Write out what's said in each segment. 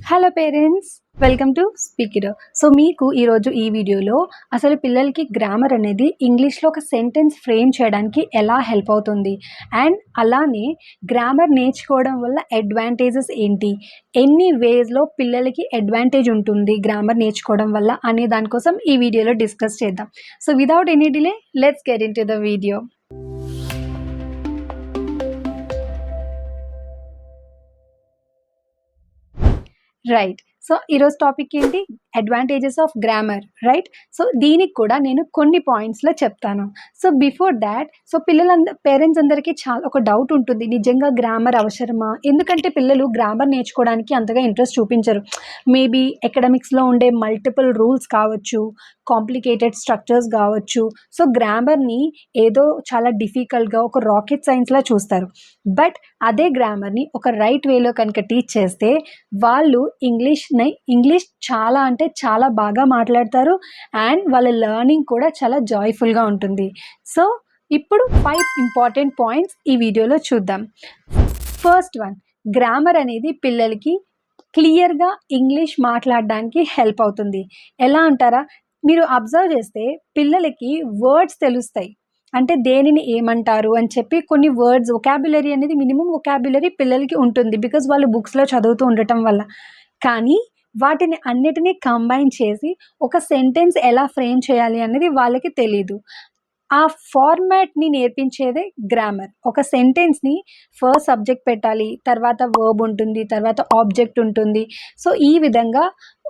Hello parents, welcome to Speakido. So మీకు ఈరోజు ఈ వీడియోలో అసలు పిల్లలకి గ్రామర్ అనేది ఇంగ్లీష్లో ఒక సెంటెన్స్ ఫ్రేమ్ చేయడానికి ఎలా హెల్ప్ అవుతుంది, అండ్ అలానే గ్రామర్ నేర్చుకోవడం వల్ల అడ్వాంటేజెస్ ఏంటి, ఎన్ని వేస్లో పిల్లలకి అడ్వాంటేజ్ ఉంటుంది గ్రామర్ నేర్చుకోవడం వల్ల అనే దానికోసం ఈ వీడియోలో డిస్కస్ చేద్దాం. So without any delay, let's get in to the video. Right. So ఈరోజు టాపిక్ ఏంటి? Advantages of grammar. Right. So దీనికి కూడా నేను కొన్ని పాయింట్స్లో చెప్తాను. So before that, so parents అందరికీ చాలా ఒక డౌట్ ఉంటుంది, నిజంగా గ్రామర్ అవసరమా? ఎందుకంటే పిల్లలు గ్రామర్ నేర్చుకోవడానికి అంతగా ఇంట్రెస్ట్ చూపించరు. మేబీ ఎకడమిక్స్లో ఉండే మల్టిపుల్ రూల్స్ కావచ్చు, కాంప్లికేటెడ్ స్ట్రక్చర్స్ కావచ్చు. సో గ్రామర్ని ఏదో చాలా డిఫికల్ట్గా ఒక రాకెట్ సైన్స్లా చూస్తారు. బట్ అదే గ్రామర్ని ఒక రైట్ వేలో కనుక టీచ్ చేస్తే వాళ్ళు ఇంగ్లీష్ చాలా అంటే చాలా బాగా మాట్లాడతారు, అండ్ వాళ్ళ లెర్నింగ్ కూడా చాలా జాయ్ఫుల్గా ఉంటుంది. సో ఇప్పుడు 5 ఇంపార్టెంట్ పాయింట్స్ ఈ వీడియోలో చూద్దాం. ఫస్ట్ వన్, గ్రామర్ అనేది పిల్లలకి క్లియర్గా ఇంగ్లీష్ మాట్లాడడానికి హెల్ప్ అవుతుంది. ఎలా అంటారా? మీరు అబ్జర్వ్ చేస్తే పిల్లలకి వర్డ్స్ తెలుస్తాయి, అంటే దేనిని ఏమంటారు అని చెప్పి కొన్ని వర్డ్స్, వొకాబులరీ అనేది మినిమం వొకాబులరీ పిల్లలకి ఉంటుంది, బికాజ్ వాళ్ళు బుక్స్లో చదువుతూ ఉండటం వల్ల. కానీ వాటిని అన్నిటినీ కంబైన్ చేసి ఒక సెంటెన్స్ ఎలా ఫ్రేమ్ చేయాలి అనేది వాళ్ళకి తెలీదు. ఆ ఫార్మాట్ని నేర్పించేదే గ్రామర్. ఒక సెంటెన్స్ని ఫస్ట్ సబ్జెక్ట్ పెట్టాలి, తర్వాత వర్బ్ ఉంటుంది, తర్వాత ఆబ్జెక్ట్ ఉంటుంది. సో ఈ విధంగా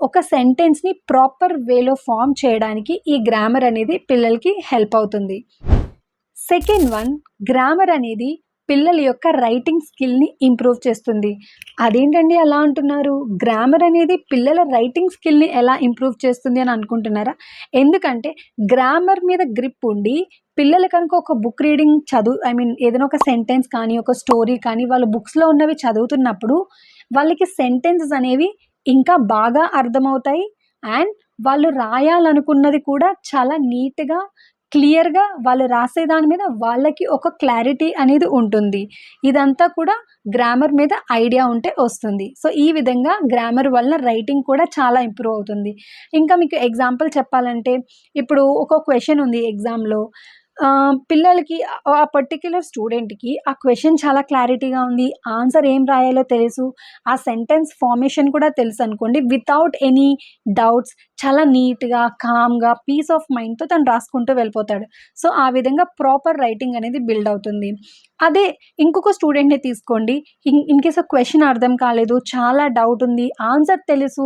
ఒక సెంటెన్స్ని ప్రాపర్ వేలో ఫామ్ చేయడానికి ఈ గ్రామర్ అనేది పిల్లలకి హెల్ప్ అవుతుంది. సెకండ్ వన్, గ్రామర్ అనేది పిల్లల యొక్క రైటింగ్ స్కిల్ని ఇంప్రూవ్ చేస్తుంది. అదేంటండి అలా అంటున్నారు? గ్రామర్ అనేది పిల్లల రైటింగ్ స్కిల్ని ఎలా ఇంప్రూవ్ చేస్తుంది అని అనుకుంటున్నారా? ఎందుకంటే గ్రామర్ మీద గ్రిప్ ఉండి పిల్లలు కనుక ఒక బుక్ రీడింగ్ ఏదైనా ఒక సెంటెన్స్ కానీ ఒక స్టోరీ కానీ వాళ్ళ బుక్స్లో ఉన్నవి చదువుతున్నప్పుడు వాళ్ళకి సెంటెన్సెస్ అనేవి ఇంకా బాగా అర్థమవుతాయి, అండ్ వాళ్ళు రాయాలనుకున్నది కూడా చాలా నీట్గా క్లియర్గా వాళ్ళు రాసేదాని మీద వాళ్ళకి ఒక క్లారిటీ అనేది ఉంటుంది. ఇదంతా కూడా గ్రామర్ మీద ఐడియా ఉంటే వస్తుంది. సో ఈ విధంగా గ్రామర్ వల్ల రైటింగ్ కూడా చాలా ఇంప్రూవ్ అవుతుంది. ఇంకా మీకు ఎగ్జాంపుల్ చెప్పాలంటే, ఇప్పుడు ఒక క్వశ్చన్ ఉంది ఎగ్జామ్లో, పిల్లలకి ఆ పర్టిక్యులర్ స్టూడెంట్కి ఆ క్వశ్చన్ చాలా క్లారిటీగా ఉంది, ఆన్సర్ ఏం రాయాలో తెలుసు, ఆ సెంటెన్స్ ఫార్మేషన్ కూడా తెలుసు అనుకోండి, వితౌట్ ఎనీ డౌట్స్ చాలా నీట్గా కామ్గా పీస్ ఆఫ్ మైండ్తో తను రాసుకుంటూ వెళ్ళిపోతాడు. సో ఆ విధంగా ప్రాపర్ రైటింగ్ అనేది బిల్డ్ అవుతుంది. అదే ఇంకొక స్టూడెంట్ని తీసుకోండి, ఇన్ కేస్ ఆ క్వశ్చన్ అర్థం కాలేదు, చాలా డౌట్ ఉంది, ఆన్సర్ తెలుసు,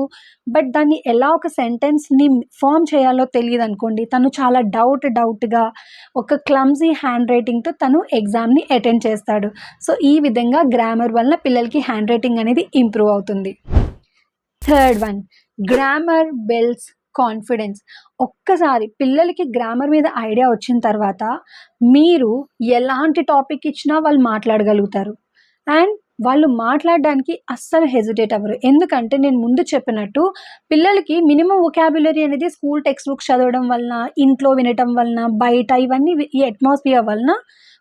బట్ దాన్ని ఎలా ఒక సెంటెన్స్ని ఫామ్ చేయాలో తెలియదు అనుకోండి, తను చాలా డౌట్గా ఒక క్లమ్జీ హ్యాండ్ రైటింగ్తో తను ఎగ్జామ్ని అటెండ్ చేస్తాడు. సో ఈ విధంగా గ్రామర్ వల్ల పిల్లలకి హ్యాండ్ రైటింగ్ అనేది ఇంప్రూవ్ అవుతుంది. Third one, grammar builds confidence. ఒక్కసారి పిల్లలకి గ్రామర్ మీద ఐడియా వచ్చిన తర్వాత మీరు ఎలాంటి టాపిక్ ఇచ్చినా వాళ్ళు మాట్లాడగలుగుతారు, అండ్ వాళ్ళు మాట్లాడడానికి అస్సలు హెజిటేట్ అవ్వరు. ఎందుకంటే నేను ముందు చెప్పినట్టు పిల్లలకి మినిమం వొకాబులరీ అనేది స్కూల్ టెక్స్ట్ బుక్స్ చదవడం వలన, ఇంట్లో వినటం వలన, బయట ఇవన్నీ ఈ అట్మాస్ఫియర్ వలన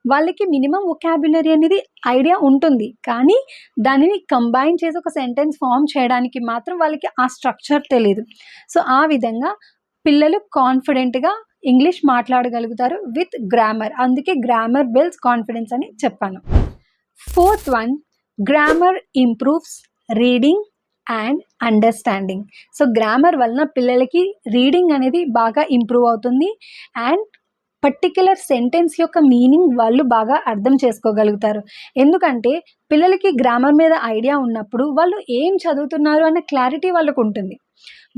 వాళ్ళకి మినిమం వొకాబులరీ అనేది ఐడియా ఉంటుంది. కానీ దానిని కంబైన్ చేసి ఒక సెంటెన్స్ ఫామ్ చేయడానికి మాత్రం వాళ్ళకి ఆ స్ట్రక్చర్ తెలీదు. సో ఆ విధంగా పిల్లలు కాన్ఫిడెంట్గా ఇంగ్లీష్ మాట్లాడగలుగుతారు విత్ గ్రామర్. అందుకే గ్రామర్ బిల్డ్స్ కాన్ఫిడెన్స్ అని చెప్పాను. Fourth one, grammar improves reading and understanding. So grammar వలన పిల్లలకి రీడింగ్ అనేది బాగా ఇంప్రూవ్ అవుతుంది, అండ్ పర్టిక్యులర్ సెంటెన్స్ యొక్క మీనింగ్ వాళ్ళు బాగా అర్థం చేసుకోగలుగుతారు. ఎందుకంటే పిల్లలకి గ్రామర్ మీద ఐడియా ఉన్నప్పుడు వాళ్ళు ఏం చదువుతున్నారు అన్న క్లారిటీ వాళ్ళకు ఉంటుంది.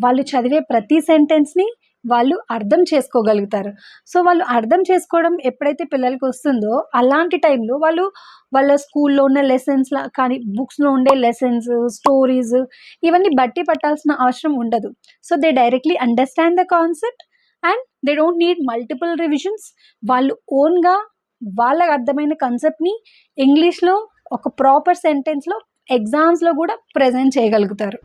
వాళ్ళు చదివే ప్రతి సెంటెన్స్ని వాళ్ళు అర్థం చేసుకోగలుగుతారు. సో వాళ్ళు అర్థం చేసుకోవడం ఎప్పుడైతే పిల్లలకి వస్తుందో అలాంటి టైంలో వాళ్ళు వాళ్ళ స్కూల్లో ఉన్న లెసన్స్లా కానీ బుక్స్లో ఉండే లెసన్స్, స్టోరీస్ ఇవన్నీ బట్టి పట్టాల్సిన అవసరం ఉండదు. So they directly understand the concept, and they don't need multiple revisions. వాళ్ళు ఓన్గా వాళ్ళకి అర్థమైన కాన్సెప్ట్ని ఇంగ్లీష్లో ఒక ప్రాపర్ సెంటెన్స్లో ఎగ్జామ్స్లో కూడా ప్రజెంట్ చేయగలుగుతారు.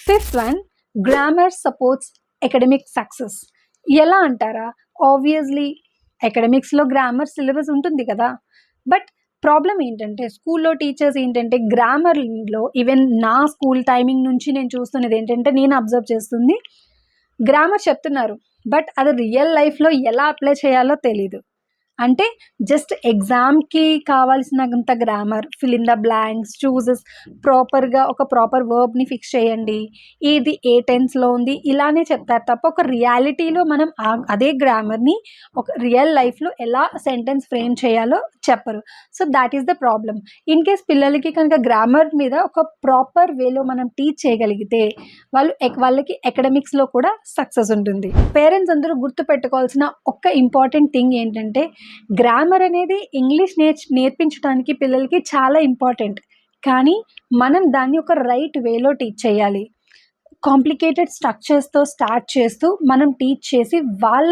Fifth one, grammar supports academic success. ఎలా అంటారా? ఆబ్వియస్లీ అకాడమిక్స్లో గ్రామర్ సిలబస్ ఉంటుంది కదా, బట్ ప్రాబ్లమ్ ఏంటంటే స్కూల్లో టీచర్స్ ఏంటంటే గ్రామర్లో ఈవెన్ నా స్కూల్ టైమింగ్ నుంచి నేను చూస్తున్నది ఏంటంటే నేను అబ్జర్వ్ చేస్తుంది గ్రామర్ చెప్తున్నారు బట్ అది రియల్ లైఫ్లో ఎలా అప్లై చేయాలో తెలీదు. అంటే జస్ట్ ఎగ్జామ్‌కి కావాల్సినంత grammar, fill in the blanks, chooses ప్రాపర్‌గా ఒక ప్రాపర్ వర్బ్‌ని ఫిక్స్ చేయండి. ఇది ఏ టెన్స్‌లో ఉంది ఇలానే చెప్తారు తప్ప ఒక రియాలిటీలో మనం అదే గ్రామర్‌ని ఒక రియల్ లైఫ్‌లో ఎలా సెంటెన్స్ ఫ్రేమ్ చేయాలో చెప్పరు. So thought is the problem. In case పిల్లలకి కనుక గ్రామర్ మీద ఒక ప్రాపర్ వేలో మనం టీచ్ చేయగలిగితే వాళ్ళకి అకాడమిక్స్‌లో కూడా సక్సెస్ ఉంటుంది. పేరెంట్స్ అందరూ గుర్తుపెట్టుకోవాల్సిన ఒక్క ఇంపార్టెంట్ థింగ్ ఏంటంటే గ్రామర్ అనేది ఇంగ్లీష్ నేర్పించడానికి పిల్లలకి చాలా ఇంపార్టెంట్. కానీ మనం దాన్ని ఒక రైట్ వేలో టీచ్ చేయాలి. కాంప్లికేటెడ్ స్ట్రక్చర్స్‌తో స్టార్ట్ చేస్తూ మనం టీచ్ చేసి వాళ్ళ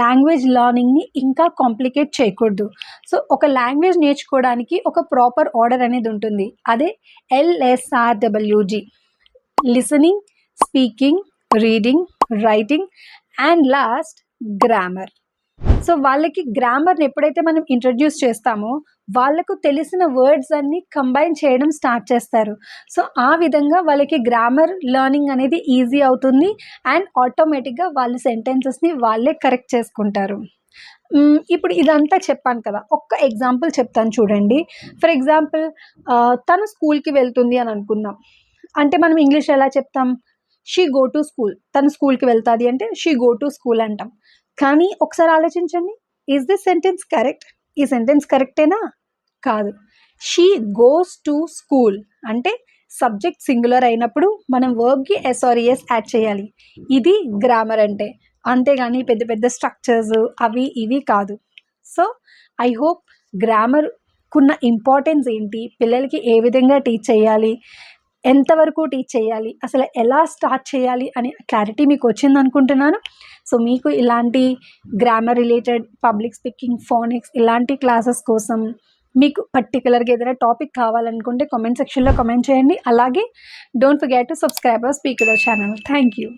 లాంగ్వేజ్ లెర్నింగ్‌ని ఇంకా కాంప్లికేట్ చేయకూడదు. సో ఒక లాంగ్వేజ్ నేర్చుకోవడానికి ఒక ప్రాపర్ ఆర్డర్ అనేది ఉంటుంది. అదే LSRWG. Listening, speaking, reading, writing and last grammar. So వాళ్ళకి గ్రామర్‌ని ఎప్పుడైతే మనం ఇంట్రడ్యూస్ చేస్తామో వాళ్ళకు తెలిసిన వర్డ్స్ అన్నీ కంబైన్ చేయడం స్టార్ట్ చేస్తారు. సో ఆ విధంగా వాళ్ళకి గ్రామర్ లెర్నింగ్ అనేది ఈజీ అవుతుంది అండ్ ఆటోమేటిక్‌గా వాళ్ళ సెంటెన్సెస్‌ని వాళ్ళే కరెక్ట్ చేసుకుంటారు. ఇప్పుడు ఇదంతా చెప్పాను కదా! ఒక్క ఎగ్జాంపుల్ చెప్తాను చూడండి. ఫర్ ఎగ్జాంపుల్ తను స్కూల్‌కి వెళ్తుంది అని అనుకుందాం. అంటే మనం ఇంగ్లీష్‌లో ఎలా చెప్తాం? She go to school. తను స్కూల్‌కి వెళ్తాది అంటే షీ గో టు స్కూల్ అంటాం. కానీ ఒకసారి ఆలోచించండి. Is this sentence correct? ఈ సెంటెన్స్ కరెక్టేనా? కాదు. షీ గోస్ టు స్కూల్ అంటే సబ్జెక్ట్ సింగులర్ అయినప్పుడు మనం వర్బ్‌కి ఎస్ ఆర్ ఎస్ యాడ్ చేయాలి. ఇది గ్రామర్ అంటే. అంతేగాని పెద్ద పెద్ద స్ట్రక్చర్స్ అవి ఇవి కాదు. సో ఐ హోప్ గ్రామర్‌కున్న ఇంపార్టెన్స్ ఏంటి? పిల్లలకి ఏ విధంగా టీచ్ చేయాలి? ఎంతవరకు టీచ్ చేయాలి? అసలు ఎలా స్టార్ట్ చేయాలి అనే క్లారిటీ మీకు వచ్చిందనుకుంటున్నాను. సో మీకు ఇలాంటి grammar related, public speaking, phonics ఇలాంటి క్లాసెస్ కోసం మీకు పర్టిక్యులర్‌గా ఏదైనా టాపిక్ కావాలనుకుంటే కామెంట్ సెక్షన్‌లో కామెంట్ చేయండి. అలాగే don't forget to subscribe our speak your channel. Thank you.